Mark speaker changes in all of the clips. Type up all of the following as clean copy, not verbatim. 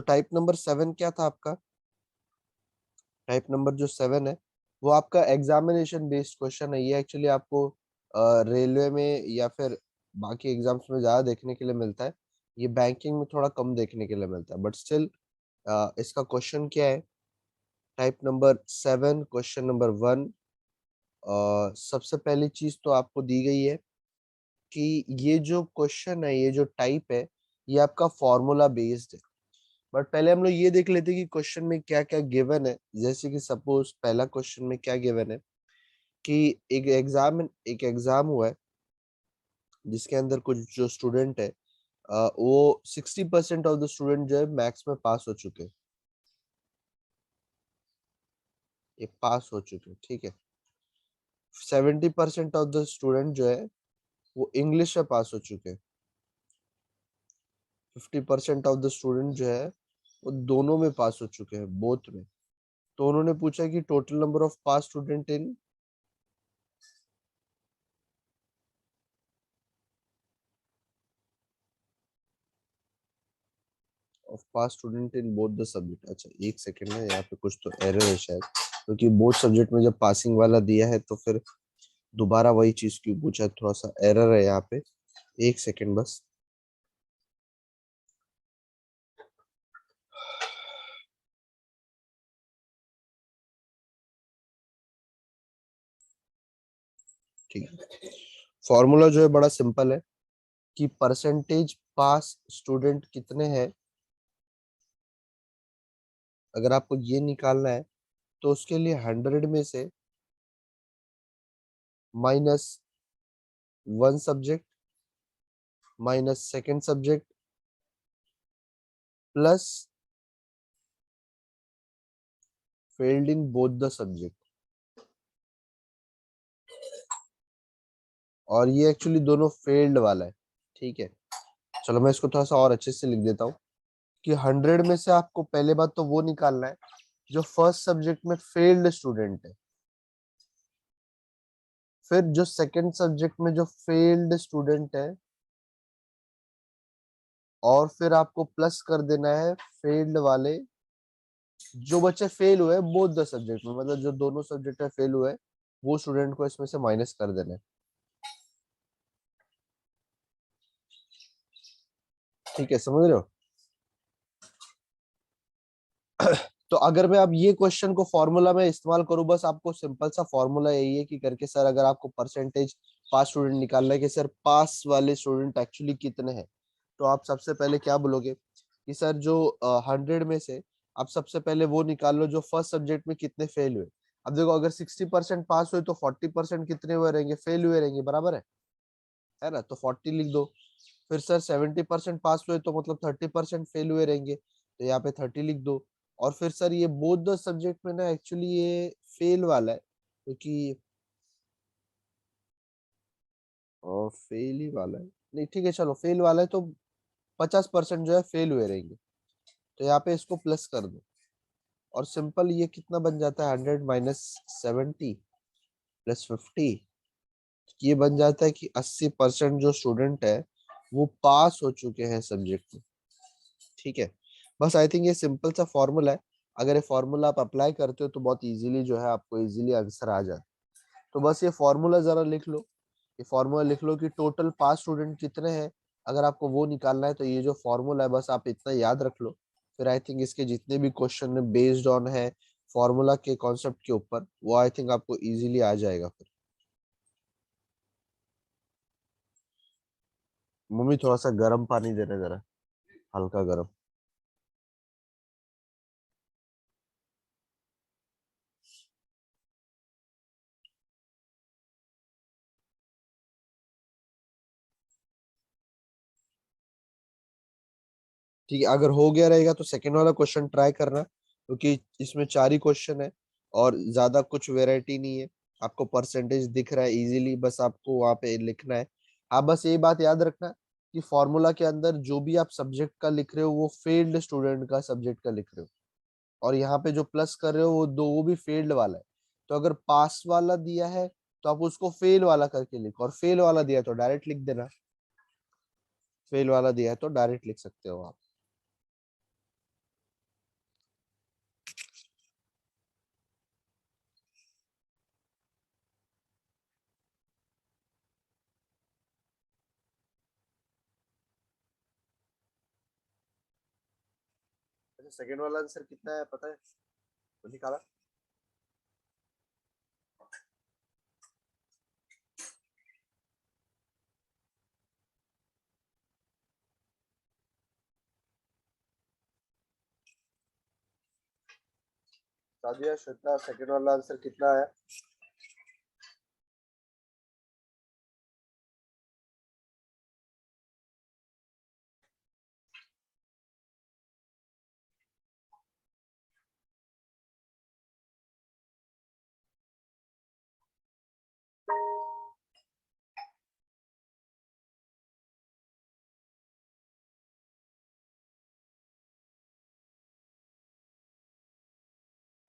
Speaker 1: Type number 7 क्या था आपका? टाइप नंबर जो 7 है वो आपका एग्जामिनेशन बेस्ड क्वेश्चन है। ये एक्चुअली आपको रेलवे में या फिर बाकी एग्जाम्स में ज्यादा देखने के लिए मिलता है। ये बैंकिंग में थोड़ा कम देखने के लिए मिलता है, बट स्टिल इसका क्वेश्चन क्या है? Type number 7 question number 1। सबसे पहली चीज तो आपको दी गई है कि ये जो क्वेश्चन है, ये जो टाइप है, ये आपका फॉर्मूला बेस्ड है। बट पहले हम लोग ये देख लेते हैं कि क्वेश्चन में क्या क्या गिवन है। जैसे कि सपोज पहला क्वेश्चन में क्या गिवन है कि एक एग्जाम हुआ है जिसके अंदर कुछ जो स्टूडेंट है वो 60% ऑफ द स्टूडेंट जो है मैथ्स में पास हो चुके हैं। ये पास हो चुके हैं, ठीक है। 70% ऑफ द स्टूडेंट जो है वो इंग्लिश में पास हो चुके हैं। 50% ऑफ द स्टूडेंट जो है वो दोनों में पास हो चुके हैं, बोथ में। तो उन्होंने पूछा कि total number of pass student in pass student in both the subject. अच्छा एक सेकेंड में, यहाँ पे कुछ तो एरर है शायद, क्योंकि बोथ सब्जेक्ट में जब पासिंग वाला दिया है तो फिर दोबारा वही चीज क्यों पूछा है, थोड़ा सा एरर है यहाँ पे। एक सेकेंड बस। ठीक है, फॉर्मूला जो है बड़ा सिंपल है कि परसेंटेज पास स्टूडेंट कितने हैं, अगर आपको ये निकालना है तो उसके लिए 100 में से minus 1 subject minus second subject plus failed in both the subject. और ये एक्चुअली दोनों फेल्ड वाला है, ठीक है। चलो मैं इसको थोड़ा सा और अच्छे से लिख देता हूँ कि 100 में से आपको पहले बात तो वो निकालना है जो फर्स्ट सब्जेक्ट में फेल्ड स्टूडेंट है, फिर जो सेकंड सब्जेक्ट में जो फेल्ड स्टूडेंट है, और फिर आपको प्लस कर देना है फेल्ड वाले जो बच्चे फेल हुए बोथ द सब्जेक्ट में, मतलब जो दोनों सब्जेक्ट में फेल हुए वो स्टूडेंट को इसमें से माइनस कर देना है, ठीक है। समझ रहे हो? तो अगर मैं अब ये क्वेश्चन को फॉर्मूला में इस्तेमाल करूं, बस आपको सिंपल सा फॉर्मूला यही है कि करके सर अगर आपको परसेंटेज पास स्टूडेंट निकालना है कि सर पास वाले स्टूडेंट एक्चुअली कितने हैं, तो आप सबसे पहले क्या बोलोगे कि सर जो 100 में से आप सबसे पहले वो निकाल लो जो फर्स्ट सब्जेक्ट में कितने फेल हुए। अब देखो अगर 60% पास हुए तो 40% कितने हुए रहेंगे, फेल हुए रहेंगे, बराबर है ना? तो 40 लिख दो। फिर सर 70% पास हुए तो मतलब 30% फेल हुए रहेंगे, तो यहाँ पे 30 लिख दो। और फिर सर ये बोथ द सब्जेक्ट में ना एक्चुअली ये फेल वाला है, क्योंकि और फेल ही वाला है, नहीं ठीक है चलो फेल वाला है, तो 50% जो है फेल हुए रहेंगे, तो यहाँ पे इसको प्लस कर दो। और सिंपल ये कितना बन जाता है, 100 माइनस 70 प्लस 50, ये बन जाता है कि 80% जो स्टूडेंट है वो पास हो चुके हैं सब्जेक्ट में, ठीक है। बस आई थिंक ये सिंपल सा फॉर्मूला है। अगर ये फॉर्मूला आप अप्लाई करते हो तो बहुत इजीली जो है आपको इजीली आंसर आ जाए। तो बस ये फॉर्मूला जरा लिख लो। ये फॉर्मूला लिख लो कि टोटल पास स्टूडेंट कितने हैं, अगर आपको वो निकालना है तो ये जो फॉर्मूला है बस आप इतना याद रख लो। फिर आई थिंक इसके जितने भी क्वेश्चन बेस्ड ऑन है फॉर्मूला के कॉन्सेप्ट के ऊपर, वो आई थिंक आपको इजीली आ जाएगा। फिर मम्मी थोड़ा सा गर्म पानी देना जरा, हल्का गर्म। ठीक है, अगर हो गया रहेगा तो सेकंड वाला क्वेश्चन ट्राई करना, क्योंकि इसमें 4 ही क्वेश्चन है और ज्यादा कुछ वेराइटी नहीं है। आपको परसेंटेज दिख रहा है इजीली, बस आपको वहां पे लिखना है। आप बस ये बात याद रखना कि फॉर्मूला के अंदर जो भी आप सब्जेक्ट का लिख रहे हो वो फेल्ड स्टूडेंट का सब्जेक्ट का लिख रहे हो, और यहाँ पे जो प्लस कर रहे हो वो भी फेल्ड वाला है। तो अगर पास वाला दिया है तो आप उसको फेल वाला करके लिखो, और फेल वाला दिया है तो डायरेक्ट लिख देना। फेल वाला दिया है तो डायरेक्ट लिख सकते हो आप। अच्छा, सेकंड वाला आंसर कितना है पता है? तो निकाला। सादिया, श्वेता, सेकंड वाला आंसर कितना है?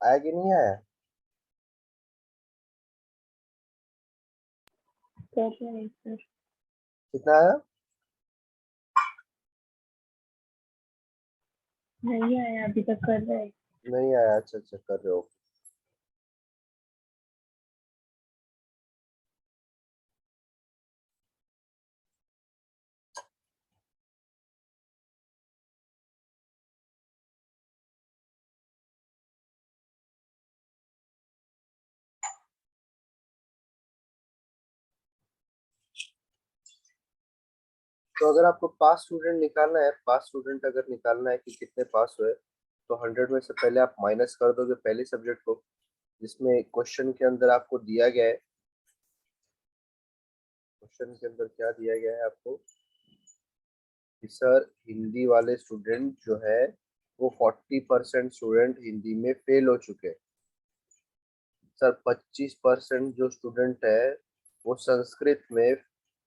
Speaker 1: आया कि नहीं आया? कितना आया?
Speaker 2: नहीं आया, अभी तक कर रहे हैं।
Speaker 1: नहीं आया? अच्छा अच्छा, कर रहे हो। तो अगर आपको पास स्टूडेंट निकालना है, पास स्टूडेंट अगर निकालना है कि कितने पास हुए, तो 100 में से पहले आप माइनस कर दोगे पहले सब्जेक्ट को, जिसमें क्वेश्चन के अंदर आपको दिया गया है। क्वेश्चन के अंदर क्या दिया गया है आपको कि सर हिंदी वाले स्टूडेंट जो है वो 40% स्टूडेंट हिंदी में फेल हो चुके हैं। सर 25% जो स्टूडेंट है वो संस्कृत में,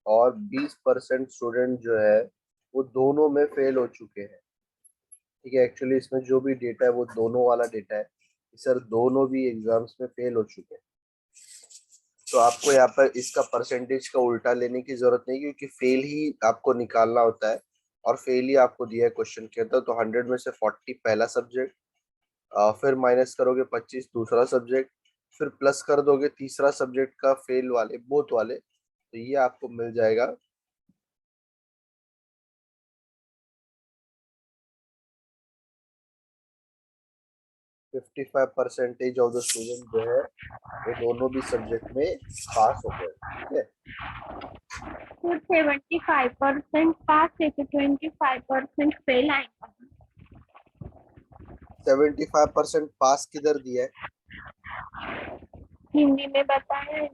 Speaker 1: और 20% स्टूडेंट जो है वो दोनों में फेल हो चुके हैं। ठीक है, एक्चुअली इसमें जो भी डेटा है वो दोनों वाला डेटा है कि सर दोनों भी एग्जाम्स में फेल हो चुके हैं। तो आपको यहाँ पर इसका परसेंटेज का उल्टा लेने की जरूरत नहीं, क्योंकि फेल ही आपको निकालना होता है और फेल ही आपको दिया है क्वेश्चन के अंदर। तो 100 में से 40 पहला सब्जेक्ट, फिर माइनस करोगे 25 दूसरा सब्जेक्ट, फिर प्लस कर दोगे तीसरा सब्जेक्ट का फेल वाले बोथ वाले, तो ये आपको मिल जाएगा 55% ऑफ द स्टूडेंट जो है वो दोनों भी सब्जेक्ट में पास हो गए। ठीक है,
Speaker 2: तो 75% पास है तो 25% फेल आएगा।
Speaker 1: 75% पास किधर दिया है?
Speaker 2: हिंदी में बताया है।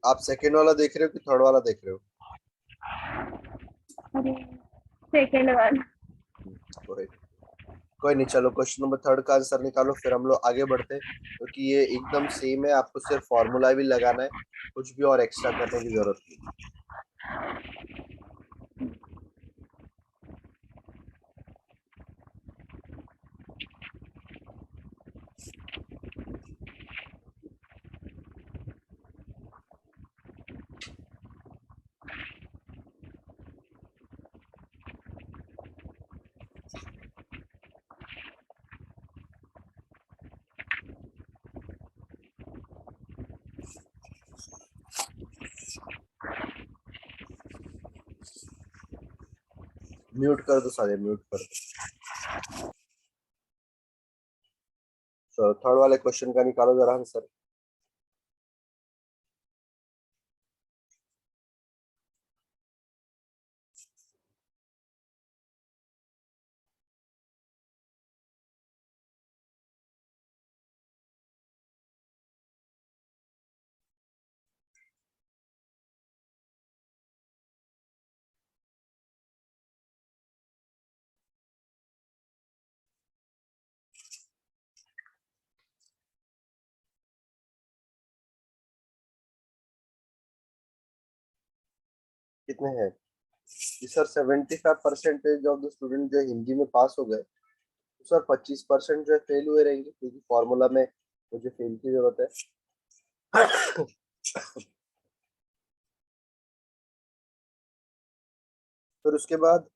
Speaker 1: आप सेकेंड वाला देख रहे हो कि थर्ड वाला देख रहे हो?
Speaker 2: अरे, सेकेंड वाला।
Speaker 1: कोई कोई नहीं, चलो क्वेश्चन नंबर थर्ड का आंसर निकालो, फिर हम लोग आगे बढ़ते हैं, क्योंकि ये एकदम सेम है, आपको सिर्फ फॉर्मूला भी लगाना है, कुछ भी और एक्स्ट्रा करने की जरूरत नहीं। म्यूट कर दो सारे, म्यूट कर दो। तो थर्ड वाले क्वेश्चन का निकालो जरा आंसर। कितने हैं कि सर 75% ऑफ द स्टूडेंट जो हिंदी में पास हो गए, तो सर 25% जो है फेल हुए रहेंगे, क्योंकि फॉर्मूला में मुझे फेल की जरूरत है। फिर उसके बाद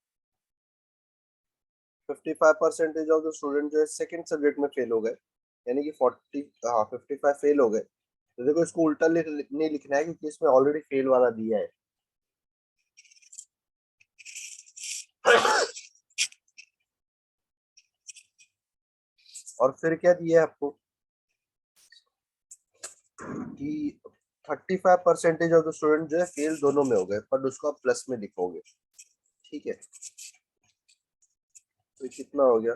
Speaker 1: 55% ऑफ द स्टूडेंट जो है सेकंड सब्जेक्ट में फेल हो गए, यानी कि 55 फेल हो गए। तो देखो इसको उल्टा नहीं लिखना है, क्योंकि इसमें ऑलरेडी फेल वाला दिया है। और फिर क्या दिया है आपको कि 35% ऑफ द स्टूडेंट जो है फेल दोनों में हो गए, पर उसको आप प्लस में लिखोगे। ठीक है, तो कितना हो गया?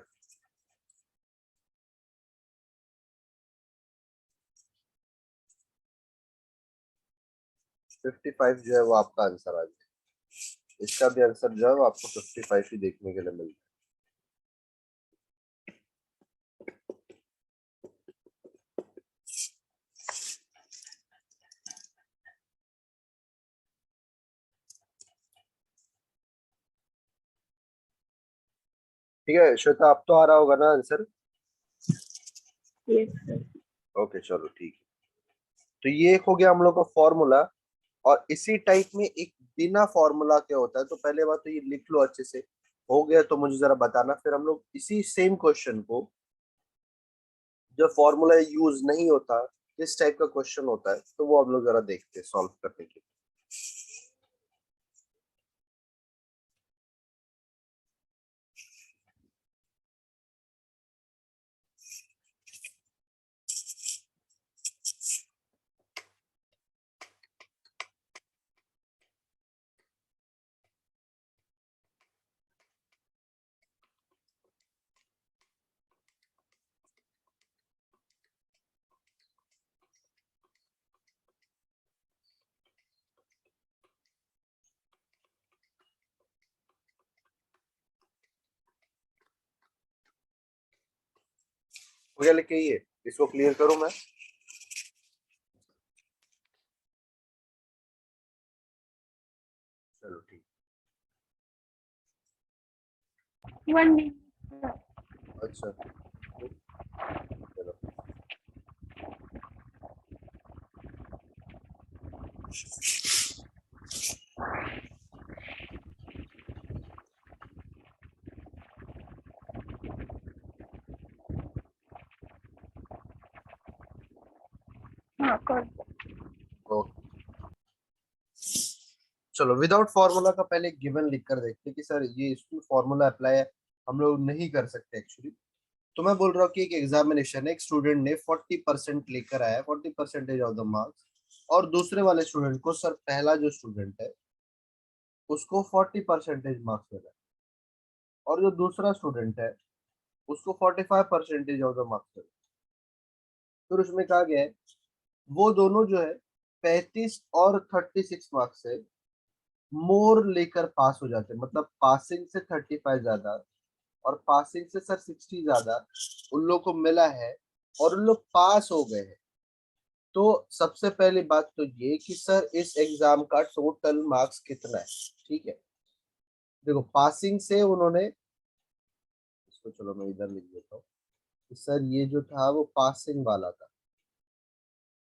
Speaker 1: 55 जो है वो आपका आंसर आ गया। इसका भी आंसर जो है वो आपको 55 ही देखने के लिए मिलता है। ठीक है श्वेता, अब तो आ रहा होगा ना आंसर?
Speaker 2: Yes sir.
Speaker 1: ओके चलो ठीक है। तो ये एक हो गया हम लोग का फॉर्मूला। और इसी टाइप में एक बिना फॉर्मूला क्या होता है, तो पहले बात तो ये लिख लो अच्छे से। हो गया तो मुझे जरा बताना, फिर हम लोग इसी सेम क्वेश्चन को, जो फॉर्मूला यूज नहीं होता, किस टाइप का क्वेश्चन होता है, तो वो हम लोग जरा देखते हैं सॉल्व करने के लिए। हो गया लिखे ये, इसको क्लियर करूं मैं? चलो ठीक।
Speaker 2: 1 minute।
Speaker 1: अच्छा चलो।
Speaker 2: हाँ कर।
Speaker 1: ओके चलो, विदाउट फॉर्मूला का पहले गिवन लिख कर देखते हैं कि सर ये इसमें फॉर्मूला अप्लाई हम लोग नहीं कर सकते एक्चुअली। तो मैं बोल रहा हूँ कि एक एग्जामिनेशन है, एक स्टूडेंट ने 40% लेकर आया, 40% ऑफ द मार्क्स, और दूसरे वाले स्टूडेंट को, सर पहला जो स्टूडेंट है उसको 40% मार्क्स मिला, और जो दूसरा स्टूडेंट है उसको 45% ऑफ द मार्क्स मिला। फिर उसमें कहा गया है वो दोनों जो है 35 और 36 मार्क्स से मोर लेकर पास हो जाते हैं, मतलब पासिंग से 35 ज्यादा और पासिंग से सर 60 ज्यादा उन लोग को मिला है, और उन लोग पास हो गए हैं। तो सबसे पहली बात तो ये कि सर इस एग्जाम का टोटल मार्क्स कितना है। ठीक है, देखो पासिंग से उन्होंने, इसको चलो मैं इधर लिख देता हूँ कि सर ये जो था वो पासिंग वाला था,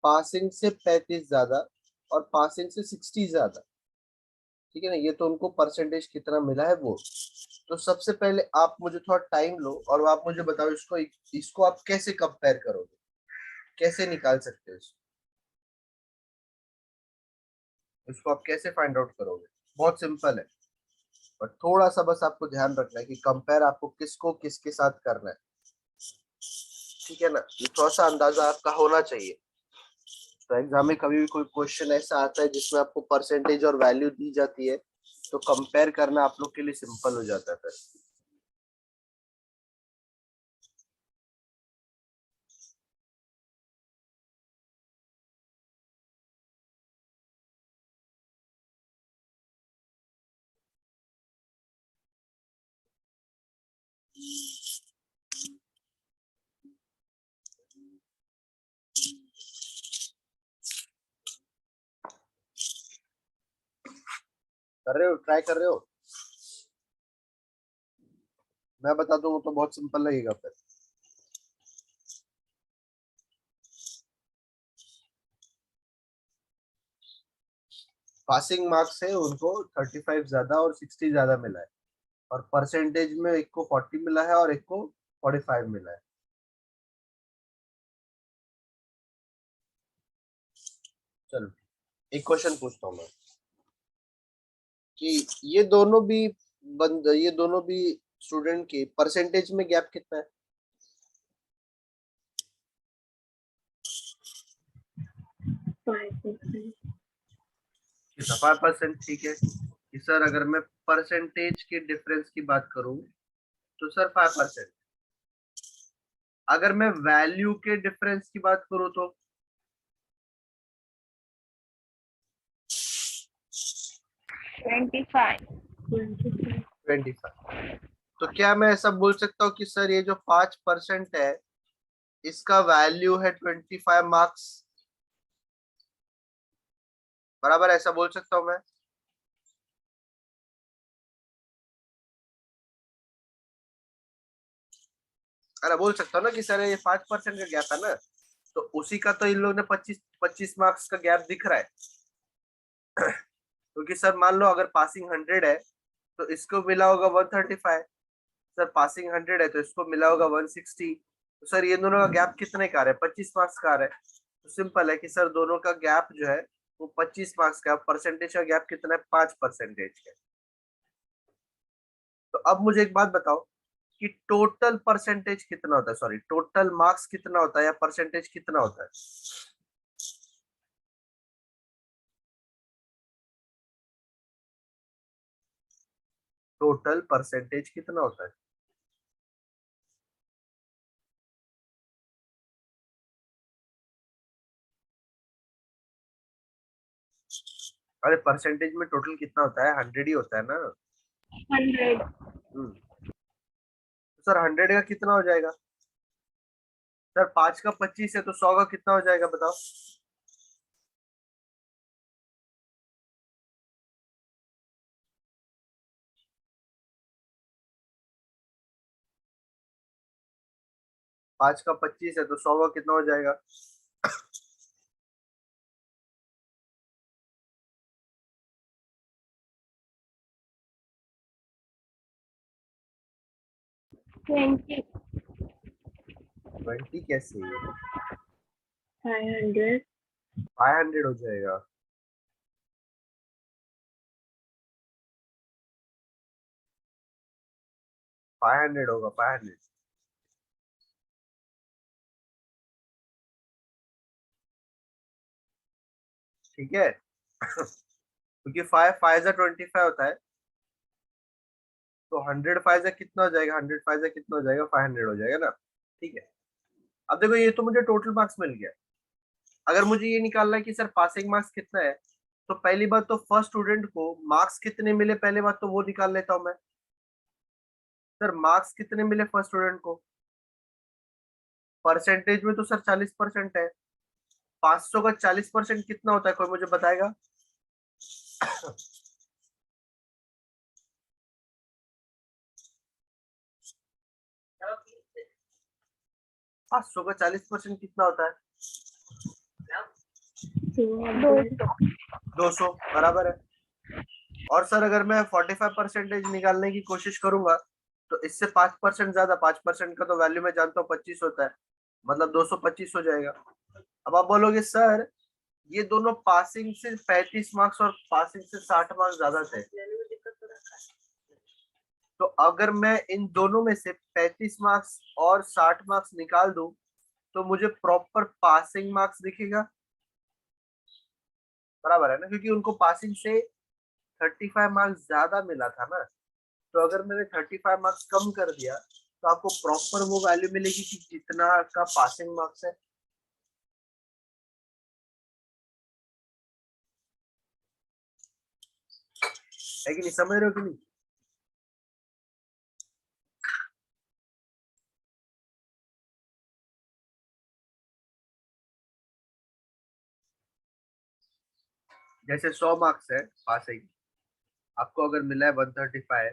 Speaker 1: पासिंग से 35 ज्यादा और पासिंग से 60 ज्यादा। ठीक है ना, ये तो उनको परसेंटेज कितना मिला है वो। तो सबसे पहले आप मुझे थोड़ा टाइम लो और आप मुझे बताओ इसको, इसको आप कैसे कंपेयर करोगे, कैसे निकाल सकते हो इसको? इसको आप कैसे फाइंड आउट करोगे? बहुत सिंपल है, पर थोड़ा सा बस आपको ध्यान रखना है कि कंपेयर आपको किसको किसके साथ करना है। ठीक है ना, ये थोड़ा सा अंदाजा आपका होना चाहिए। तो एग्जाम में कभी भी कोई क्वेश्चन ऐसा आता है जिसमें आपको परसेंटेज और वैल्यू दी जाती है, तो कंपेयर करना आप लोग के लिए सिंपल हो जाता है फिर। कर रहे हो, ट्राई कर रहे हो? मैं बता दूं तो बहुत सिंपल लगेगा फिर। पासिंग मार्क्स है उनको 35 ज्यादा और 60 ज्यादा मिला है, और परसेंटेज में एक को 40 मिला है और एक को 45 मिला है। चलो एक क्वेश्चन पूछता हूँ मैं कि ये दोनों भी स्टूडेंट के परसेंटेज में गैप कितना है?
Speaker 2: 5%.
Speaker 1: 5%, ठीक है कि सर अगर मैं परसेंटेज के डिफरेंस की बात करूं तो सर 5%। अगर मैं वैल्यू के डिफरेंस की बात करूं तो
Speaker 2: 25.
Speaker 1: 25। तो क्या मैं ऐसा बोल सकता हूँ कि सर ये जो 5% है इसका वैल्यू है 25 मार्क्स, बराबर ऐसा बोल सकता हूँ मैं? अरे बोल सकता हूँ ना कि सर ये 5% का गैप है ना, तो उसी का तो इन लोगों ने 25 मार्क्स का गैप दिख रहा है। क्योंकि सर मान लो अगर पासिंग 100 है तो इसको मिला होगा 135, सर पासिंग 100 है तो इसको मिला होगा 160, तो सर ये दोनों का गैप कितने का आ रहा है? 25 मार्क्स का आ रहा है। तो सिंपल है कि सर दोनों का गैप जो है वो 25 मार्क्स का, परसेंटेज का गैप कितना है? 5% का। तो अब मुझे एक बात बताओ कि टोटल परसेंटेज कितना होता है, सॉरी टोटल मार्क्स कितना होता है या परसेंटेज कितना होता है? टोटल परसेंटेज कितना होता है? अरे परसेंटेज में टोटल कितना होता है? 100 ही होता है ना।
Speaker 2: 100.
Speaker 1: तो सर 100 का कितना हो जाएगा? सर 5 का 25 है तो 100 का कितना हो जाएगा बताओ? पांच का 25 है तो 100 का कितना हो जाएगा?
Speaker 2: 20.
Speaker 1: 20 कैसे?
Speaker 2: 500.
Speaker 1: 500 हो जाएगा। फाइव हंड्रेड होगा, 500। ठीक है। क्योंकि 5 5 जा 25 होता है, तो 100 5 जा कितना हो जाएगा? 100 5 जा कितना हो जाएगा? 500 हो जाएगा ना। ठीक है। अब देखो ये तो मुझे टोटल मार्क्स मिल गया। अगर मुझे ये निकालना है कि सर पासिंग मार्क्स कितना है, तो पहली बात तो फर्स्ट स्टूडेंट को मार्क्स कितने मिले, पहले बात तो वो निकाल लेता हूं मैं। सर मार्क्स कितने मिले फर्स्ट स्टूडेंट को? परसेंटेज में तो सर 40% है। 500 का 40% कितना होता है, कोई मुझे बताएगा? 500 का 40% कितना होता है?
Speaker 2: 200.
Speaker 1: 200, बराबर है। और सर अगर मैं 45% निकालने की कोशिश करूंगा तो इससे 5% ज्यादा, 5% का तो वैल्यू मैं जानता हूँ 25 होता है, मतलब 225 हो जाएगा। अब आप बोलोगे सर ये दोनों पासिंग से 35 मार्क्स और पासिंग से 60 मार्क्स ज्यादा थे, तो अगर मैं इन दोनों में से 35 मार्क्स और 60 मार्क्स निकाल दूं तो मुझे प्रॉपर पासिंग मार्क्स दिखेगा, बराबर है ना? क्योंकि उनको पासिंग से 35 मार्क्स ज्यादा मिला था ना। तो अगर मैंने 35 मार्क्स कम कर दिया तो आपको प्रॉपर वो वैल्यू मिलेगी कि जितना का पासिंग मार्क्स है कि नहीं? समझ रहे हो कि नहीं? जैसे 100 मार्क्स है पासिंग, आपको अगर मिला है 135,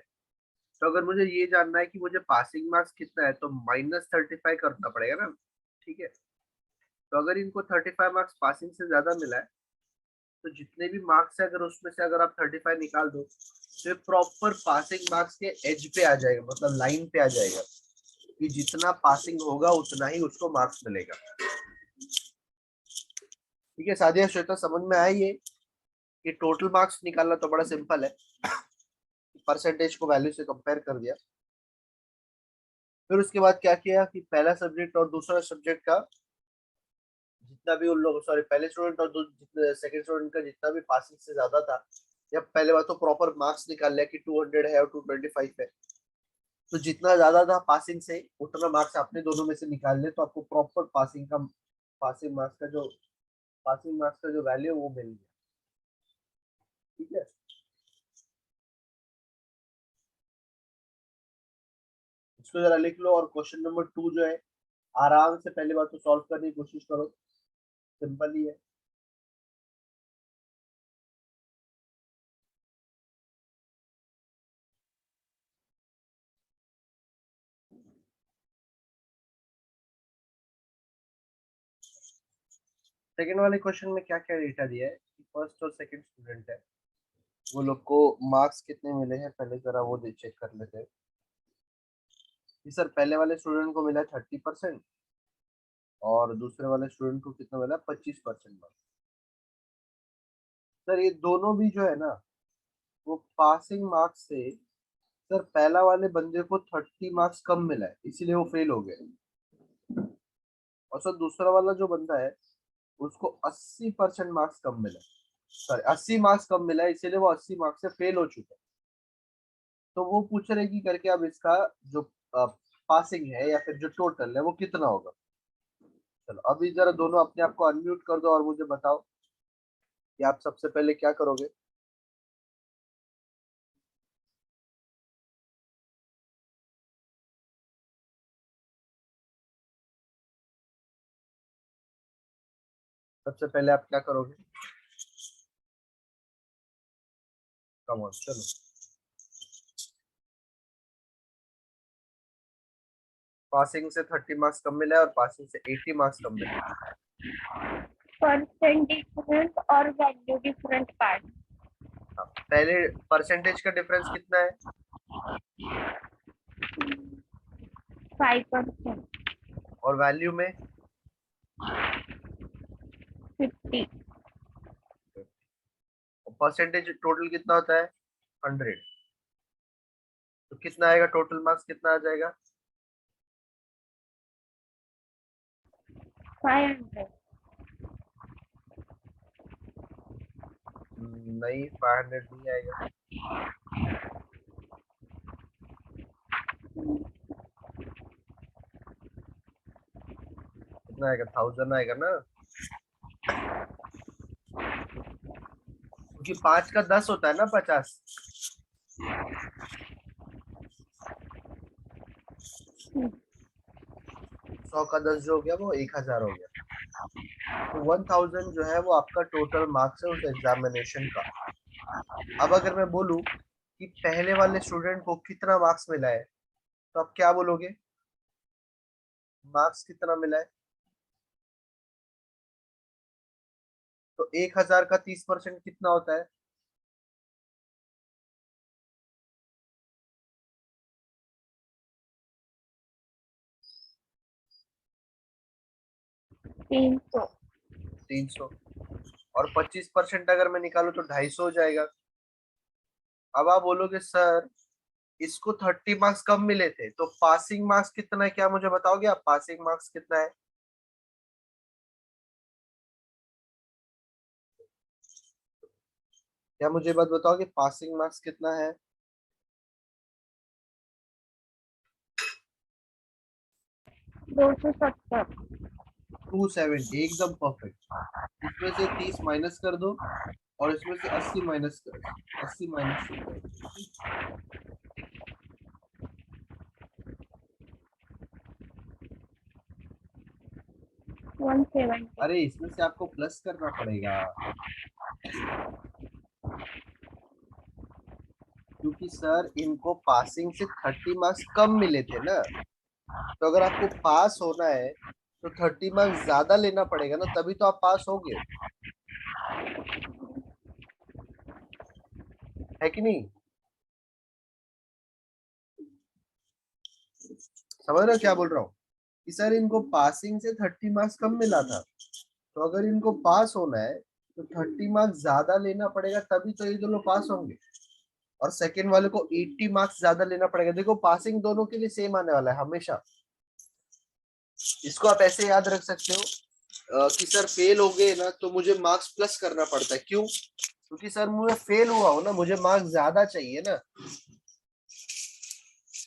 Speaker 1: तो अगर मुझे ये जानना है कि मुझे पासिंग मार्क्स कितना है तो -35 करना पड़ेगा ना। ठीक है। तो अगर इनको 35 मार्क्स पासिंग से ज्यादा मिला है तो जितने भी मार्क्स है अगर उसमें से अगर आप 35 निकाल दो तो ये प्रॉपर पासिंग मार्क्स के एज पे आ जाएगा, मतलब लाइन पे आ जाएगा कि जितना पासिंग होगा उतना ही उसको मार्क्स मिलेगा। ठीक है सादिया श्वेता, समझ में आई ये कि टोटल मार्क्स निकालना तो बड़ा सिंपल है, परसेंटेज को वैल्यू से कंपेयर कर दिया। फिर उसके बाद क्या किया कि पहला सब्जेक्ट और दूसरा सब्जेक्ट का जितना भी उन लोग, सॉरी, पहले स्टूडेंट और सेकंड स्टूडेंट का जितना भी पासिंग से ज्यादा था, या पहले बार तो प्रॉपर मार्क्स निकाल लिया कि 200 है और 225 है, तो जितना ज्यादा था पासिंग से उतना मार्क्स आपने दोनों में से निकाल ले, तो आपको प्रॉपर पासिंग मार्क्स का जो वैल्यू है वो मिल गया। ठीक है, इसको जरा लिख लो और क्वेश्चन नंबर 2 जो है आराम से पहली बार तो सॉल्व करने की कोशिश करो, सिंपल ही है। सेकंड वाले क्वेश्चन में क्या क्या डेटा दिया है कि फर्स्ट और सेकंड स्टूडेंट है, वो लोग को मार्क्स कितने मिले हैं, पहले जरा वो चेक कर लेते हैं कि सर पहले वाले स्टूडेंट को मिला 30% और दूसरे वाले स्टूडेंट को कितना मिला, 25% मार्क्स। सर ये दोनों भी जो है ना, वो पासिंग मार्क्स से, सर पहला वाले बंदे को 30 मार्क्स कम मिला है इसीलिए वो फेल हो गए, और सर दूसरा वाला जो बंदा है उसको 80% मार्क्स कम मिला, सॉरी 80 मार्क्स कम मिला है इसीलिए वो 80 मार्क्स से फेल हो चुका है। तो वो पूछ रहे कि करके अब इसका जो पासिंग है या फिर जो टोटल है वो कितना होगा। चलो अभी जरा दोनों अपने आप को अनम्यूट कर दो और मुझे बताओ कि आप सबसे पहले क्या करोगे। सबसे पहले आप क्या करोगे, कम ऑन चलो। पासिंग से 30 मार्क्स कम मिला है और पासिंग से 80 मार्क्स कम मिला है।
Speaker 2: परसेंट डिफरेंस और वैल्यू डिफरेंट पार्ट।
Speaker 1: हाँ, पहले परसेंटेज का डिफरेंस कितना है,
Speaker 2: 5%,
Speaker 1: और वैल्यू में
Speaker 2: 50,
Speaker 1: परसेंटेज टोटल कितना होता है, 100, तो कितना आएगा टोटल मार्क्स, कितना आ जाएगा,
Speaker 2: 500,
Speaker 1: नहीं 500 नहीं आएगा, कितना आएगा, 1000 आएगा ना, क्योंकि 5 का 10 होता है ना 50, 100 का 10 जो हो गया वो 1000 हो गया। तो 1000 जो है वो आपका टोटल मार्क्स है उस एग्जामिनेशन का। अब अगर मैं बोलूं कि पहले वाले स्टूडेंट को कितना मार्क्स मिला है, तो आप क्या बोलोगे, मार्क्स कितना मिला है, तो 1000 का 30% कितना होता है,
Speaker 2: 300,
Speaker 1: 300, और 25% अगर मैं निकालू तो 250 हो जाएगा। अब आप बोलोगे सर इसको 30 मार्क्स कम मिले थे, तो पासिंग मार्क्स कितना है, क्या मुझे बताओगे आप पासिंग मार्क्स कितना है, क्या मुझे बात बताओगे पासिंग मार्क्स कितना है,
Speaker 2: 270,
Speaker 1: 270, एकदम परफेक्ट। इसमें से 30 माइनस कर दो और इसमें से 80 माइनस कर, 80 माइनस कर दो।
Speaker 2: 170,
Speaker 1: अरे इसमें से आपको प्लस करना पड़ेगा, क्योंकि सर इनको पासिंग से 30 मार्क्स कम मिले थे ना, तो अगर आपको पास होना है तो 30 मार्क्स ज्यादा लेना पड़ेगा ना, तभी तो आप पास होगे, है कि नहीं, समझ रहे हो क्या बोल रहा हूँ, कि सर इनको पासिंग से 30 मार्क्स कम मिला था, तो अगर इनको पास होना है तो 30 मार्क्स ज्यादा लेना पड़ेगा, तभी तो ये दोनों पास होंगे, और सेकंड वाले को 80 मार्क्स ज्यादा लेना पड़ेगा। देखो पासिंग दोनों के लिए सेम आने वाला है हमेशा, इसको आप ऐसे याद रख सकते हो, कि सर फेल हो गए ना तो मुझे मार्क्स प्लस करना पड़ता है, क्यों? क्योंकि सर मैं फेल हुआ हूं ना, मुझे मार्क्स ज्यादा चाहिए ना।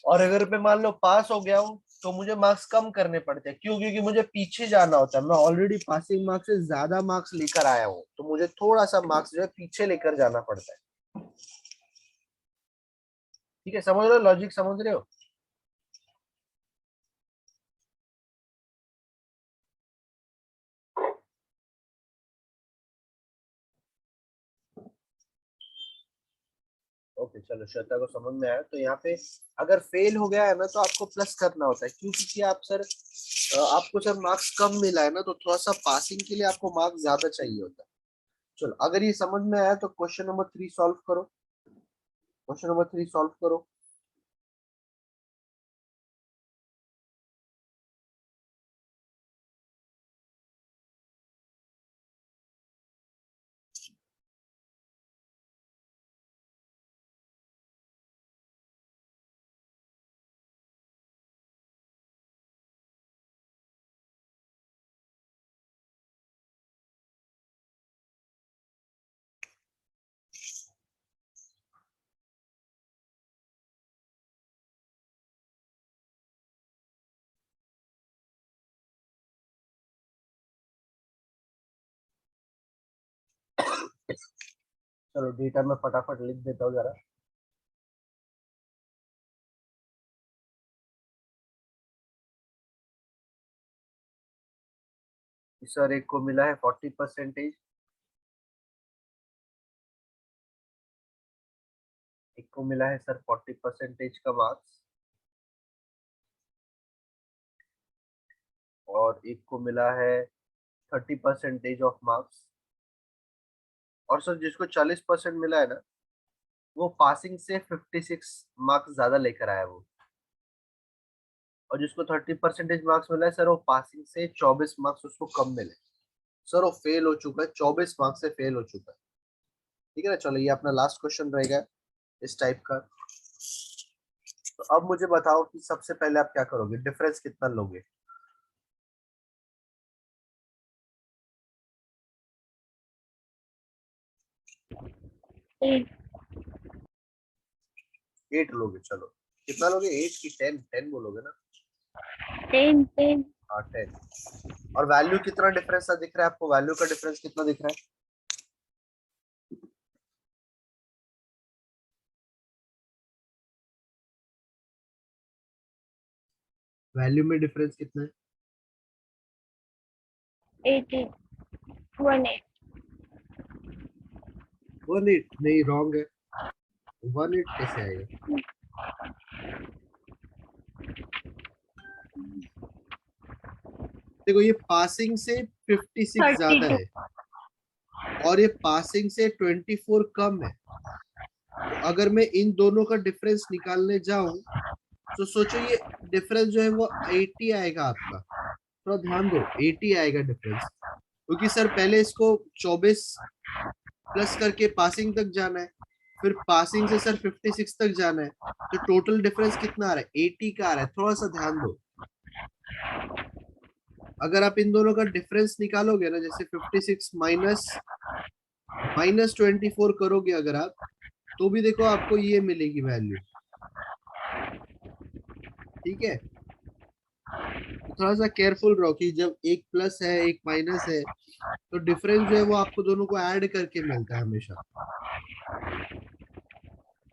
Speaker 1: और अगर मैं मान लो पास हो गया हूँ तो मुझे मार्क्स कम करने पड़ते हैं, क्यों? क्योंकि मुझे पीछे जाना होता है, मैं ऑलरेडी पासिंग मार्क्स से ज्यादा मार्क्स लेकर आया हूँ, तो मुझे थोड़ा सा मार्क्स जो है पीछे लेकर जाना पड़ता है। ठीक है, समझ रहे हो? लॉजिक समझ रहे हो? ओके चलो, श्वेता को समझ में आया। तो यहाँ पे अगर फेल हो गया है ना तो आपको प्लस करना होता है, क्यों? क्योंकि आप सर आपको सर मार्क्स कम मिला है ना, तो थोड़ा सा पासिंग के लिए आपको मार्क्स ज्यादा चाहिए होता है। चलो, अगर ये समझ में आया तो क्वेश्चन नंबर 3 सॉल्व करो। क्वेश्चन नंबर 3 सॉल्व करो। चलो डेटा में फटाफट लिख देता हूँ जरा। सर एक को मिला है 40%, एक को मिला है सर 40% का मार्क्स, और एक को मिला है 30% ऑफ मार्क्स। और सर जिसको 40% मिला है ना, वो पासिंग से 56 मार्क्स ज्यादा लेकर आया वो। और जिसको 30% मार्क्स मिला है सर, वो पासिंग से 24 मार्क्स उसको कम मिले। सर वो फेल हो चुका है, 24 मार्क्स से फेल हो चुका है। ठीक है ना? चलो, ये अपना लास्ट क्वेश्चन रहेगा इस टाइप का। तो अब मुझे बताओ कि सबसे पहले आप क्या करोगे, डिफरेंस कितना लोगे?
Speaker 2: 8.
Speaker 1: 8 लोगे? चलो, कितना लोगे, 8 की 10? 10 बोलोगे ना?
Speaker 2: 10. 10.
Speaker 1: हाँ 10। और वैल्यू कितना डिफरेंस दिख रहा है आपको? वैल्यू का डिफरेंस कितना दिख रहा है? वैल्यू में डिफरेंस कितना है?
Speaker 2: 18. 18.
Speaker 1: 1/8 नहीं, रॉन्ग है। 1/8 कैसे आएगा? देखो, ये पासिंग से 56 ज्यादा
Speaker 2: 32.
Speaker 1: है और ये पासिंग से 24 कम है। तो अगर मैं इन दोनों का डिफरेंस निकालने जाऊं तो सोचो, ये डिफरेंस जो है वो 80 आएगा आपका। थोड़ा ध्यान दो, 80 आएगा डिफरेंस, क्योंकि सर पहले इसको 24 प्लस करके पासिंग तक जाना है, फिर पासिंग से सर 56 तक जाना है। तो टोटल डिफरेंस कितना आ रहा है? 80 का आ रहा है। थोड़ा सा ध्यान दो, अगर आप इन दोनों का डिफरेंस निकालोगे ना, जैसे 56 माइनस 24 करोगे अगर आप, तो भी देखो आपको ये मिलेगी वैल्यू। ठीक है? तो थोड़ा सा केयरफुल रहो कि जब एक प्लस है एक माइनस है, तो डिफरेंस जो है वो आपको दोनों को ऐड करके मिलता है हमेशा,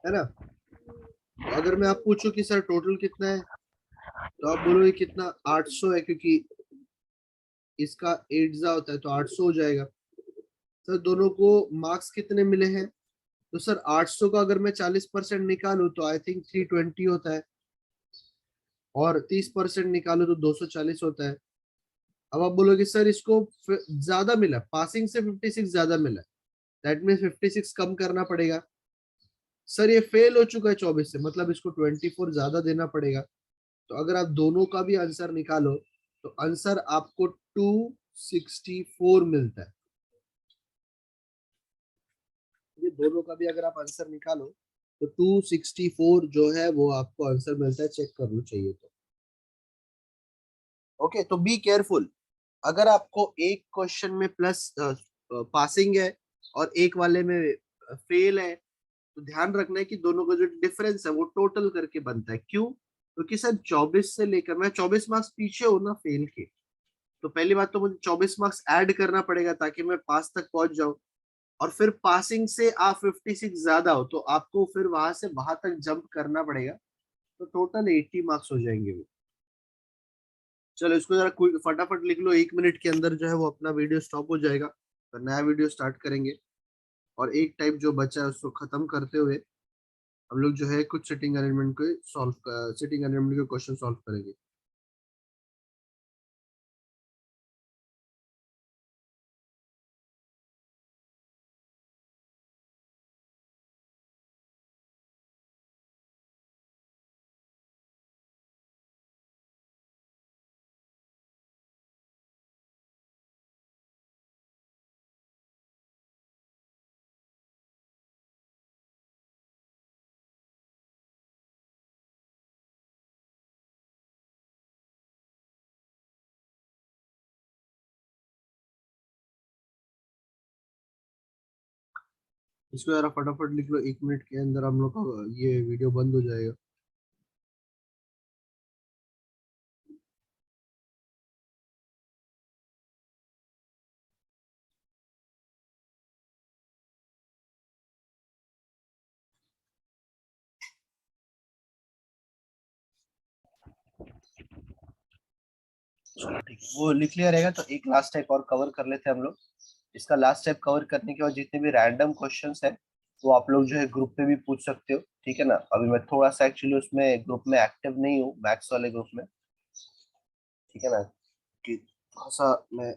Speaker 1: है ना? तो अगर मैं आप पूछूं कि सर टोटल कितना है, तो आप बोलोगे कितना? 800 है, क्योंकि इसका 8 जा होता है तो 800 हो जाएगा। सर दोनों को मार्क्स कितने मिले हैं? तो सर 800 का अगर मैं 40% निकालूं तो आई थिंक 320 होता है, और 30% निकालो तो 240 होता है। अब आप बोलोगे सर इसको ज्यादा मिला, पासिंग से 56 ज्यादा मिला, दैट मीन्स 56 कम करना पड़ेगा। सर ये फेल हो चुका है 24 से, मतलब इसको 24 ज्यादा देना पड़ेगा। तो अगर आप दोनों का भी आंसर निकालो तो आंसर आपको 264 मिलता है। ये दोनों का भी अगर आप आंसर निकालो तो 264 जो है वो आपको आंसर मिलता है, चेक करना चाहिए तो। ओके, तो बी केयरफुल। अगर आपको एक क्वेश्चन में प्लस पासिंग है और एक वाले में फेल है, तो ध्यान रखना है कि दोनों का जो डिफरेंस है वो टोटल करके बनता है। क्यों? क्योंकि सर 24 से लेकर मैं 24 मार्क्स पीछे हूं ना फेल के, तो पहली बात तो मुझे 24 मार्क्स ऐड करना पड़ेगा ताकि मैं पास तक पहुंच जाऊं। और फिर पासिंग से आप 56 ज्यादा हो तो आपको फिर वहां से वहां तक जंप करना पड़ेगा, तो टोटल 80 मार्क्स हो जाएंगे वो। चलो इसको जरा फटाफट लिख लो, 1 मिनट के अंदर जो है वो अपना वीडियो स्टॉप हो जाएगा, तो नया वीडियो स्टार्ट करेंगे। और एक टाइप जो बचा है उसको खत्म करते हुए हम लोग जो है कुछ सिटिंग अरेंजमेंट के क्वेश्चन सॉल्व करेंगे। इसको जरा फटाफट लिख लो, 1 मिनट के अंदर हम लोग का ये वीडियो बंद हो जाएगा। चलो ठीक है, वो लिख लिया रहेगा तो एक लास्ट टाइप और कवर कर लेते हैं हम लोग। इसका लास्ट स्टेप कवर करने के बाद जितने भी रैंडम क्वेश्चंस है वो आप लोग जो है ग्रुप पे भी पूछ सकते हो, ठीक है ना। अभी मैं थोड़ा सा एक्चुअली उसमें ग्रुप में एक्टिव नहीं हूँ, मैथ्स वाले ग्रुप में, ठीक है ना, कि थोड़ा सा मैं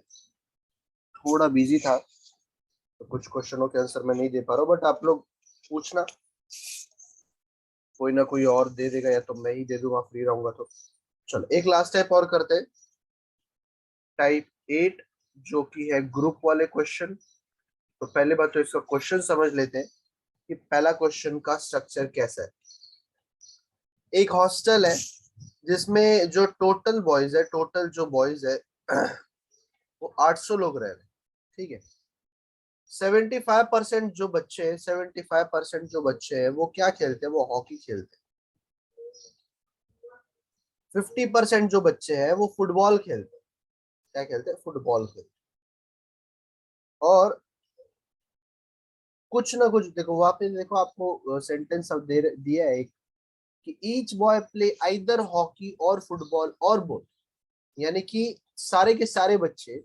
Speaker 1: थोड़ा बिजी था, तो कुछ क्वेश्चनों के आंसर मैं नहीं दे पा रहा हूँ, बट आप लोग पूछना, कोई ना कोई और दे देगा या तो मैं ही दे दूंगा, फ्री रहूंगा तो। चलो एक लास्ट टाइप और करते हैं, टाइप 8, जो कि है ग्रुप वाले क्वेश्चन। तो पहले बात तो इसका क्वेश्चन समझ लेते हैं कि पहला क्वेश्चन का स्ट्रक्चर कैसा है। एक हॉस्टल है जिसमें जो टोटल जो बॉयज है वो 800 लोग रह रहे हैं, ठीक है। 75% जो बच्चे हैं वो क्या खेलते हैं, वो हॉकी खेलते हैं। 50% जो बच्चे हैं वो फुटबॉल खेलते हैं। क्या खेलते हैं? फुटबॉल खेलते हैं। और कुछ ना कुछ देखो वहां पे, देखो आपको सेंटेंस अब दे दिया है एक, कि each boy play either hockey और फुटबॉल और बोथ, यानी कि सारे के सारे बच्चे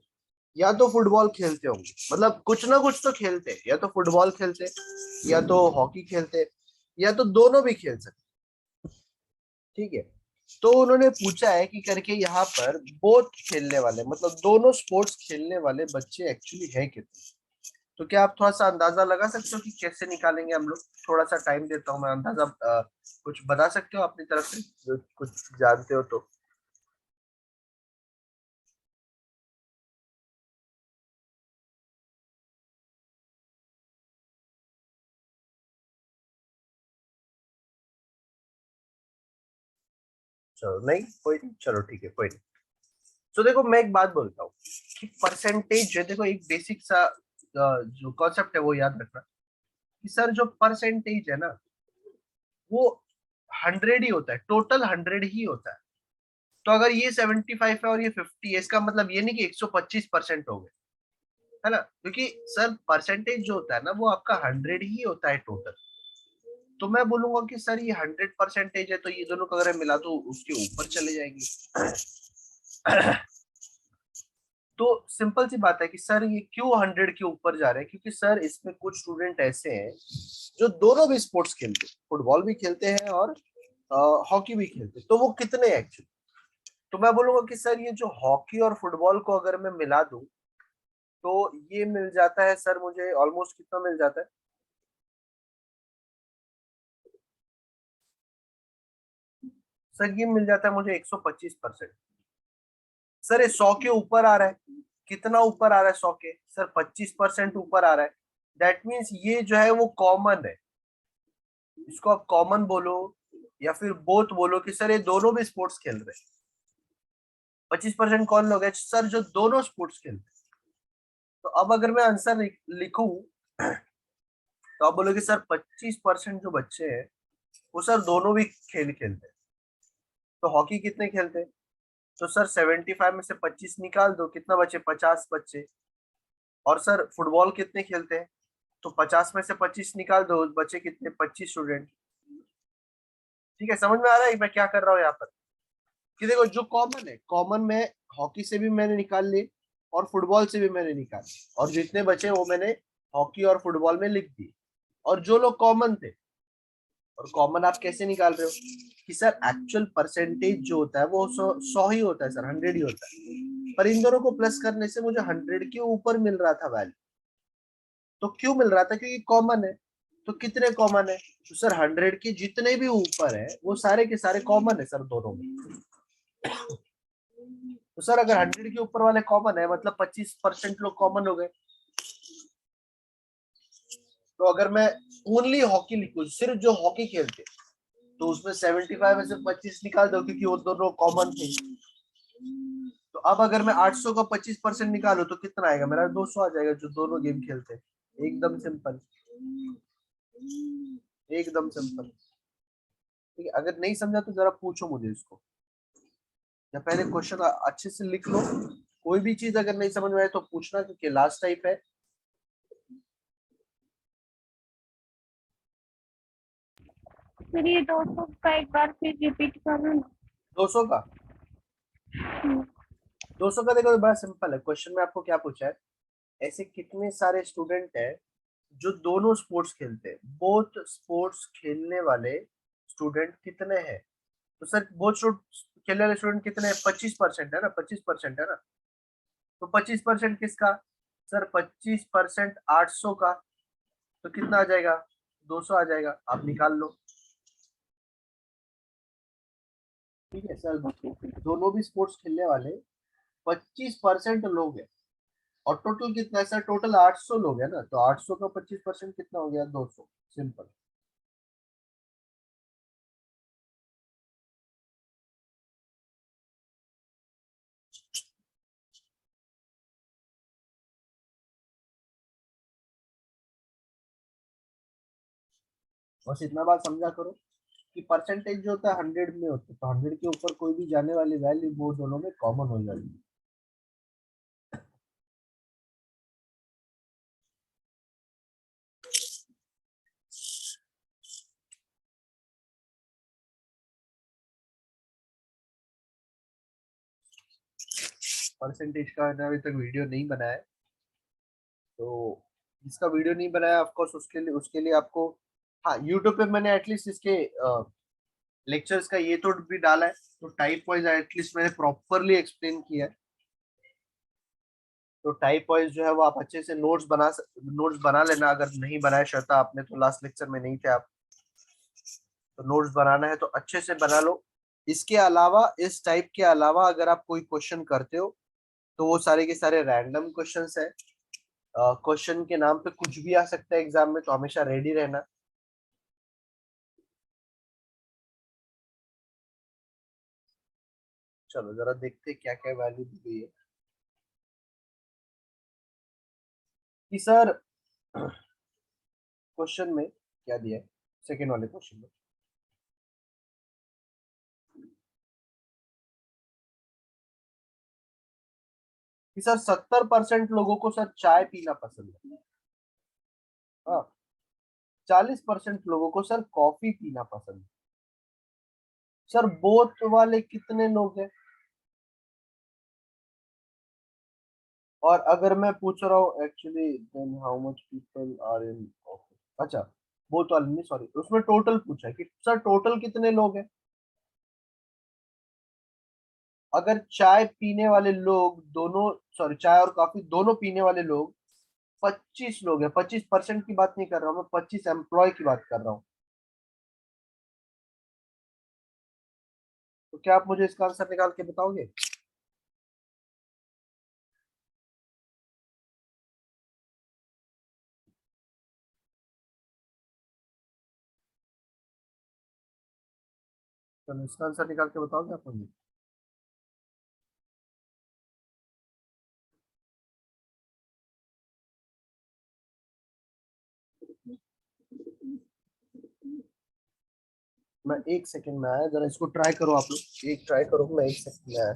Speaker 1: या तो फुटबॉल खेलते होंगे, मतलब कुछ ना कुछ तो खेलते हैं, या तो फुटबॉल खेलते, या तो हॉकी खेलते, या तो दोनों भी खेल सकते, ठीक है। तो उन्होंने पूछा है कि करके यहाँ पर बोथ खेलने वाले, मतलब दोनों स्पोर्ट्स खेलने वाले बच्चे एक्चुअली है कितने। तो क्या आप थोड़ा सा अंदाजा लगा सकते हो कि कैसे निकालेंगे हम लोग? थोड़ा सा टाइम देता हूँ मैं, अंदाजा कुछ बता सकते हो अपनी तरफ से जो कुछ जानते हो तो। चलो नहीं, कोई नहीं, चलो ठीक है, कोई नहीं। तो देखो मैं एक बात बोलता हूँ कि परसेंटेज जो, देखो एक बेसिक सा जो कॉन्सेप्ट है वो याद रखना, कि सर जो परसेंटेज है ना वो 100 ही होता है, टोटल 100 ही होता है। तो अगर ये 75 है और ये 50 है, इसका मतलब ये नहीं कि 125% हो गए, है ना, क्योंकि सर परसेंटेज जो होता है ना वो आपका 100 ही होता है टोटल। तो मैं बोलूंगा कि सर ये 100% है, तो ये दोनों को अगर मैं मिला तो उसके ऊपर चले जाएंगे। तो सिंपल सी बात है कि सर ये क्यों 100 के ऊपर जा रहे हैं, क्योंकि सर इसमें कुछ स्टूडेंट ऐसे हैं जो दोनों भी स्पोर्ट्स खेलते हैं, फुटबॉल भी खेलते हैं और हॉकी भी खेलते हैं। तो वो कितने एक्चुअली, तो मैं बोलूंगा कि सर ये जो हॉकी और फुटबॉल को अगर मैं मिला दूं तो ये मिल जाता है सर मुझे ऑलमोस्ट, कितना मिल जाता है सर? ये मिल जाता है मुझे 125%। सर ये 100 के ऊपर आ रहा है, कितना ऊपर आ रहा है 100 के? सर 25% ऊपर आ रहा है। दैट मीन्स ये जो है वो कॉमन है, इसको आप कॉमन बोलो या फिर बोथ बोलो, कि सर ये दोनों भी स्पोर्ट्स खेल रहे हैं। 25% कौन लोग हैं सर जो दोनों स्पोर्ट्स खेलते हैं। तो अब अगर मैं आंसर लिखूं तो आप बोलोगे सर 25% जो बच्चे हैं वो सर दोनों भी खेल खेलते हैं, तो हॉकी कितने खेलते हैं? तो सर 75 में से 25 निकाल दो, कितना बचे? 50 बच्चे। और सर फुटबॉल कितने खेलते हैं? तो 50 में से 25 निकाल दो, बचे कितने? 25 स्टूडेंट। ठीक है, समझ में आ रहा है मैं क्या कर रहा हूँ यहाँ पर? कि देखो जो कॉमन है, कॉमन में हॉकी से भी मैंने निकाल ली और फुटबॉल से भी मैंने निकाल ली, और जितने बचे वो मैंने हॉकी और फुटबॉल में लिख दिए। और जो लोग कॉमन थे, और कॉमन आप कैसे निकाल रहे हो कि सर एक्चुअल परसेंटेज जो होता है वो 100 ही होता है सर, 100 ही होता है, पर इन दोनों को प्लस करने से मुझे 100 के ऊपर मिल रहा था वैल्यू। तो क्यों मिल रहा था? क्योंकि कॉमन है। तो कितने कॉमन है? तो सर 100 के जितने भी ऊपर है वो सारे के सारे कॉमन है सर दोनों में। तो सर अगर 100 के ऊपर वाले कॉमन है मतलब 25% लोग कॉमन हो गए। तो अगर मैं ओनली हॉकी लिखूं, सिर्फ जो हॉकी खेलते, तो उसमें 75 में से 25 निकाल दो क्योंकि वो दोनों कॉमन थे। तो अब अगर मैं 800 का 25% निकालू तो कितना आएगा? मेरा 200 आ जाएगा जो दोनों गेम खेलते हैं। एकदम सिंपल, एकदम सिंपल। ठीक है, अगर नहीं समझा तो जरा पूछो मुझे इसको, या पहले क्वेश्चन अच्छे से लिख लो। कोई भी चीज अगर नहीं समझ में आए तो पूछना, क्योंकि लास्ट टाइप है।
Speaker 2: फिर ये 200 का एक बार फिर रिपीट करो ना।
Speaker 1: 200 का,
Speaker 2: हम्म,
Speaker 1: 200 का देखो बड़ा सिंपल है। क्वेश्चन में आपको क्या पूछा है? ऐसे कितने सारे स्टूडेंट हैं जो दोनों स्पोर्ट्स खेलते हैं? बोथ स्पोर्ट्स खेलने वाले स्टूडेंट कितने हैं? तो सर बोथ खेलने वाले स्टूडेंट कितने हैं? 25% है ना, 25% है ना। तो 25% किसका? सर 25% 800 का, तो कितना आ जाएगा? 200 आ जाएगा, आप निकाल लो। ठीक है सर, दोनों भी स्पोर्ट्स खेलने वाले 25% लोग हैं, और टोटल कितना है सर? टोटल 800 लोग हैं ना, तो 800 का 25% कितना हो गया? 200। सिंपल। बस इतना बात समझा करो कि परसेंटेज जो होता है 100 में होता है, तो 100 के ऊपर कोई भी जाने वाली वैल्यू वो दोनों में कॉमन हो जाएगी। परसेंटेज का मैंने अभी तक वीडियो नहीं बनाया है, तो जिसका वीडियो नहीं बनाया ऑफ कोर्स उसके लिए आपको, हाँ यूट्यूब पे मैंने एटलीस्ट इसके लेक्चर्स का ये तो भी डाला है, तो टाइप वाइज एटलीस्ट मैंने प्रॉपरली एक्सप्लेन किया है। तो टाइप वाइज जो है वो आप अच्छे से नोट्स बना लेना। अगर नहीं बनाया श्वेता आपने, तो लास्ट लेक्चर में नहीं थे आप, तो नोट्स बनाना है तो अच्छे से बना लो। इसके अलावा, इस टाइप के अलावा अगर आप कोई क्वेश्चन करते हो तो वो सारे के सारे रैंडम क्वेश्चंस है। क्वेश्चन के नाम पे कुछ भी आ सकता है एग्जाम में, तो हमेशा रेडी रहना। चलो जरा देखते हैं क्या क्या वैल्यू दी गई है कि सर क्वेश्चन में क्या दिया है। सेकेंड वाले क्वेश्चन में कि सर 70% लोगों को सर चाय पीना पसंद है। हाँ, 40% लोगों को सर कॉफी पीना पसंद है। सर बोथ वाले कितने लोग हैं? और अगर मैं पूछ रहा हूँ actually, then how much people are in office, अच्छा बोथ वाले नहीं, सॉरी, उसमें टोटल पूछा है कि सर टोटल कितने लोग हैं। अगर चाय पीने वाले लोग दोनों, सॉरी चाय और कॉफी दोनों पीने वाले लोग 25 लोग हैं, 25% की बात नहीं कर रहा हूँ मैं, 25 एम्प्लॉय की बात कर रहा हूँ। तो क्या आप मुझे इसका आंसर निकाल के बताओगे? चलो इसका आंसर निकाल के बताओगे आप मुझे? मैं 1 सेकंड में आया, जरा इसको ट्राई करो आप लोग, एक ट्राई करो, मैं 1 सेकंड में आया।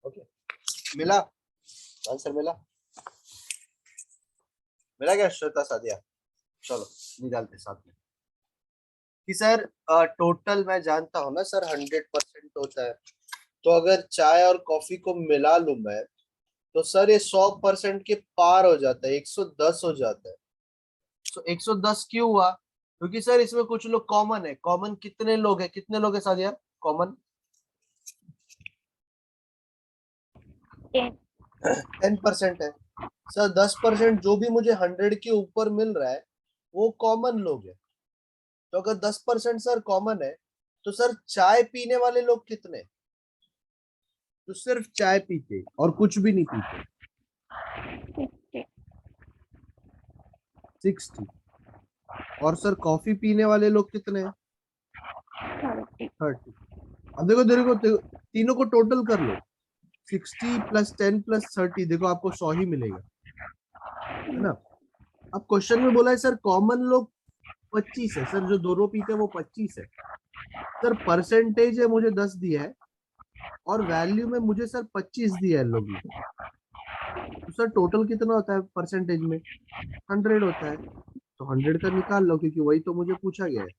Speaker 1: ओके, मिला आंसर, मिला मिला क्या श्वेता सादिया? चलो निकालते साथ में कि सर टोटल मैं जानता हूँ ना सर 100% होता है, तो अगर चाय और कॉफी को मिला लूं मैं, तो सर ये 100% के पार हो जाता है, 110 हो जाता है। तो 110 क्यों हुआ? क्योंकि सर इसमें कुछ लोग कॉमन है। कॉमन कितने लोग हैं, कितने लोग हैं सादिया कॉमन? 10% है सर। 10% जो भी मुझे 100 के ऊपर मिल रहा है वो कॉमन लोग है। तो अगर 10% सर कॉमन है, तो सर चाय पीने वाले लोग कितने? तो सिर्फ चाय पीते और कुछ भी नहीं पीते, 60। और सर कॉफी पीने वाले लोग कितने हैं? 30। अब देखो देखो देखो, तीनों को टोटल कर लो, 60 + 10 + 30, देखो आपको 100 ही मिलेगा, है ना। अब क्वेश्चन में बोला है सर कॉमन लोग 25 है, सर जो दोनों पीते हैं वो 25 है। सर परसेंटेज है मुझे 10 दिया है, और वैल्यू में मुझे सर 25 दिया है लोगों ने। तो सर टोटल कितना होता है परसेंटेज में? 100 होता है। तो 100 का निकाल लो, क्योंकि वही तो मुझे पूछा गया है।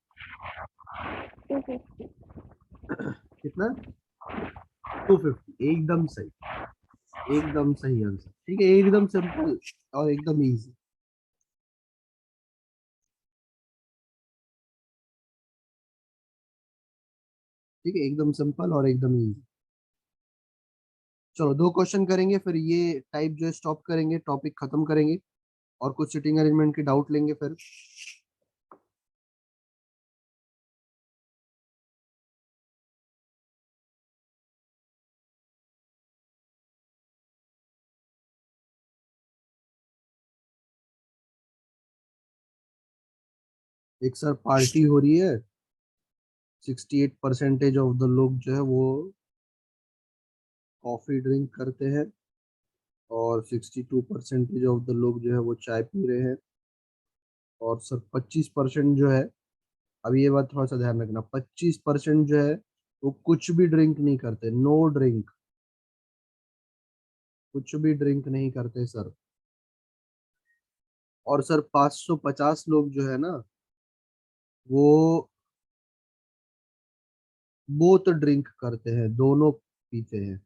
Speaker 1: कितना? 250, एकदम सही, एकदम सही आंसर। ठीक है, एकदम सिंपल और एकदम इजी। ठीक है, एकदम सिंपल और एकदम इजी। चलो 2 क्वेश्चन करेंगे, फिर ये टाइप जो है स्टॉप करेंगे, टॉपिक खत्म करेंगे, और कुछ सिटिंग अरेंजमेंट के डाउट लेंगे फिर। एक सर पार्टी हो रही है, 68% ऑफ द लोग जो है वो कॉफी ड्रिंक करते हैं, और 62% ऑफ द लोग जो है वो चाय पी रहे हैं। और सर 25% जो है, अब ये बात थोड़ा सा ध्यान रखना, 25% जो है वो कुछ भी ड्रिंक नहीं करते, नो ड्रिंक, कुछ भी ड्रिंक नहीं करते सर। और सर 550 लोग जो है ना, वो बोथ ड्रिंक करते हैं, दोनों पीते हैं।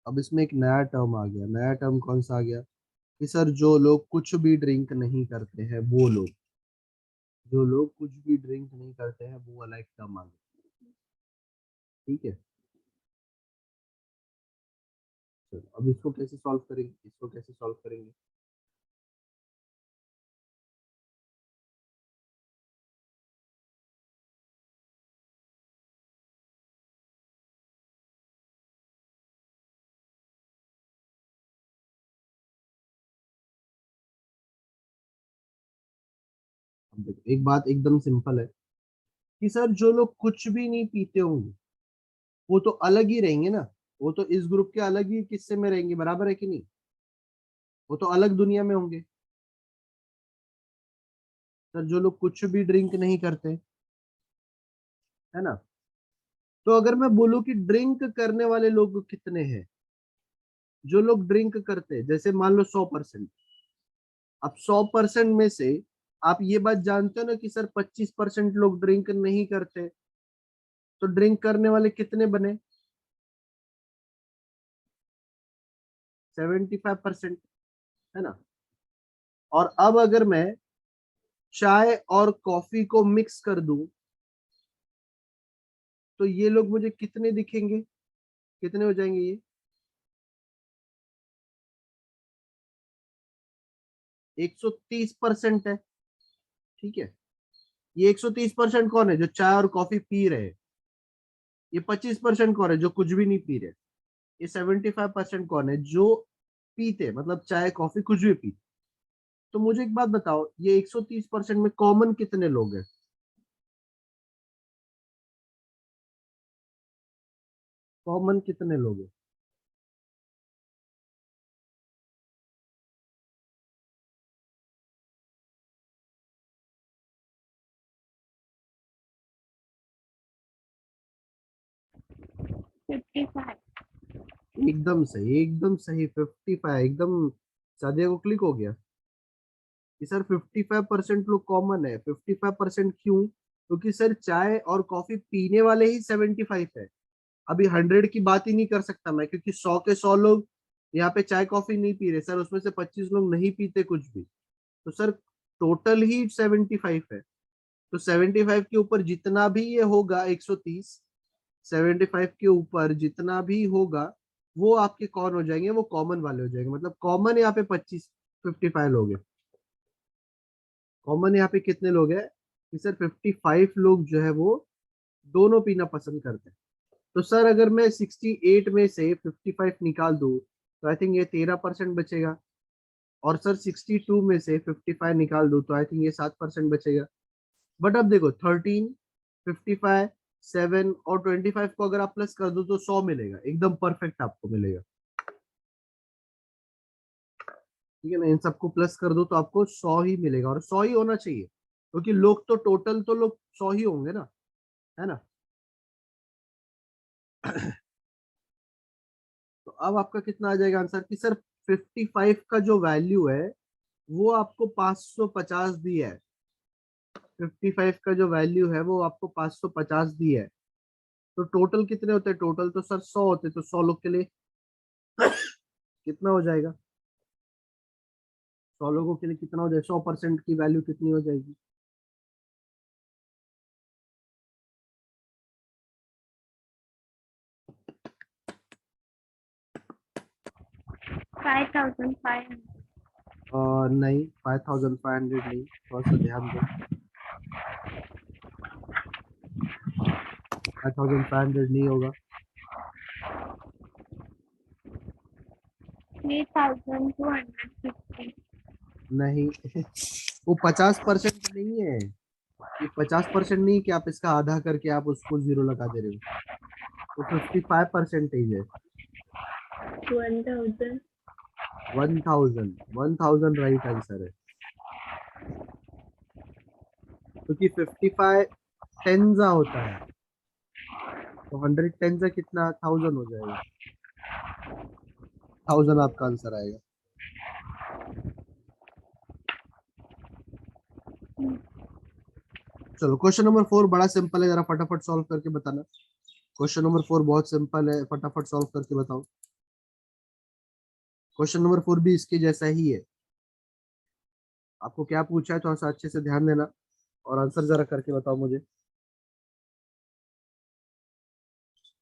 Speaker 1: अब इसमें एक नया टर्म आ गया, नया टर्म कौन सा आ गया? कि सर जो लोग कुछ भी ड्रिंक नहीं करते हैं वो लोग, जो लोग कुछ भी ड्रिंक नहीं करते हैं वो वाला एक टर्म आ गया। ठीक है, चलो अब इसको कैसे सॉल्व करेंगे, इसको कैसे सॉल्व करेंगे? अब देखो, एक बात एकदम सिंपल है कि सर जो लोग कुछ भी नहीं पीते होंगे वो तो अलग ही रहेंगे ना, वो तो इस ग्रुप के अलग ही किस्से में रहेंगे, बराबर है कि नहीं? वो तो अलग दुनिया में होंगे। सर जो लोग कुछ भी ड्रिंक नहीं करते, है ना, तो अगर मैं बोलूं कि ड्रिंक करने वाले लोग कितने हैं, जो लोग ड्रिंक करते हैं, जैसे मान लो 100%। अब 100% में से आप ये बात जानते हो ना कि सर 25% लोग ड्रिंक नहीं करते, तो ड्रिंक करने वाले कितने बने? 75%, है ना। और अब अगर मैं चाय और कॉफी को मिक्स कर दूं तो ये लोग मुझे कितने दिखेंगे, कितने हो जाएंगे ये? 130% है, ठीक है। ये 130% कौन है जो चाय और कॉफी पी रहे हैं? ये 25% कौन है जो कुछ भी नहीं पी रहे? ये 75% कौन है जो पीते, मतलब चाय कॉफी कुछ भी पीते? तो मुझे एक बात बताओ, ये 130% में कॉमन कितने लोग हैं? कॉमन कितने लोग हैं?
Speaker 2: 55।
Speaker 1: एकदम सही 55, एकदम सादिया को क्लिक हो गया कि सर 55% लोग कॉमन है। 55% क्यों? क्योंकि सर चाय और कॉफी पीने वाले ही 75 है। अभी 100 की बात ही नहीं कर सकता मैं, क्योंकि 100 के 100 लोग यहाँ पे चाय कॉफी नहीं पी रहे सर, उसमें से 25 लोग नहीं पीते कुछ भी। तो सर टोटल ही 75 है। तो 75 के ऊपर जितना भी ये होगा 130, 75 के ऊपर जितना भी होगा वो आपके कौन हो जाएंगे? वो कॉमन वाले हो जाएंगे। मतलब कॉमन यहाँ पे 55 लोग हैं। कॉमन यहाँ पे कितने लोग हैं कि सर 55 लोग जो है वो दोनों पीना पसंद करते हैं। तो सर अगर मैं 68 में से 55 निकाल दूं तो आई थिंक ये 13% बचेगा। और सर 62 में से 55 निकाल दूं तो आई थिंक ये 7% बचेगा। बट अब देखो 13, 55, 7 और 25 को अगर आप प्लस कर दो तो 100 मिलेगा, एकदम परफेक्ट आपको मिलेगा। ठीक है ना, इन सबको प्लस कर दो तो आपको 100 ही मिलेगा, और 100 ही होना चाहिए क्योंकि लोग तो टोटल तो लोग 100 ही होंगे ना, है ना। तो अब आपका कितना आ जाएगा आंसर कि सर 55 का जो वैल्यू है वो आपको 550 दिया है। 55 का जो वैल्यू है वो आपको 550 दिया है। तो टोटल कितने होते हैं? टोटल तो सर 100 होते, तो 100 लोग के लिए कितना हो जाएगा? 100 लोगों के लिए कितना हो जाएगा? 100% की वैल्यू कितनी हो जाएगी?
Speaker 2: 5500।
Speaker 1: नहीं, 5500 नहीं, थोड़ा सा ध्यान दो। 5500 नहीं होगा।
Speaker 2: 3250।
Speaker 1: नहीं वो 50% नहीं है। ये 50% नहीं कि आप इसका आधा करके आप उसको जीरो लगा दे रहे हो। वो 55% है।
Speaker 2: 1000।
Speaker 1: 1000 राइट आंसर है। क्योंकि 55 टेंजा होता है, तो 100 टेंजा कितना? 1000 हो जाएगा। 1000 आपका आंसर आएगा। चलो क्वेश्चन नंबर 4 बड़ा सिंपल है, जरा फटाफट सॉल्व करके बताना। क्वेश्चन नंबर 4 बहुत सिंपल है, फटाफट सॉल्व करके बताओ। क्वेश्चन नंबर 4 भी इसके जैसा ही है। आपको क्या पूछा है थोड़ा सा अच्छे से ध्यान देना और आंसर जरा करके बताओ मुझे।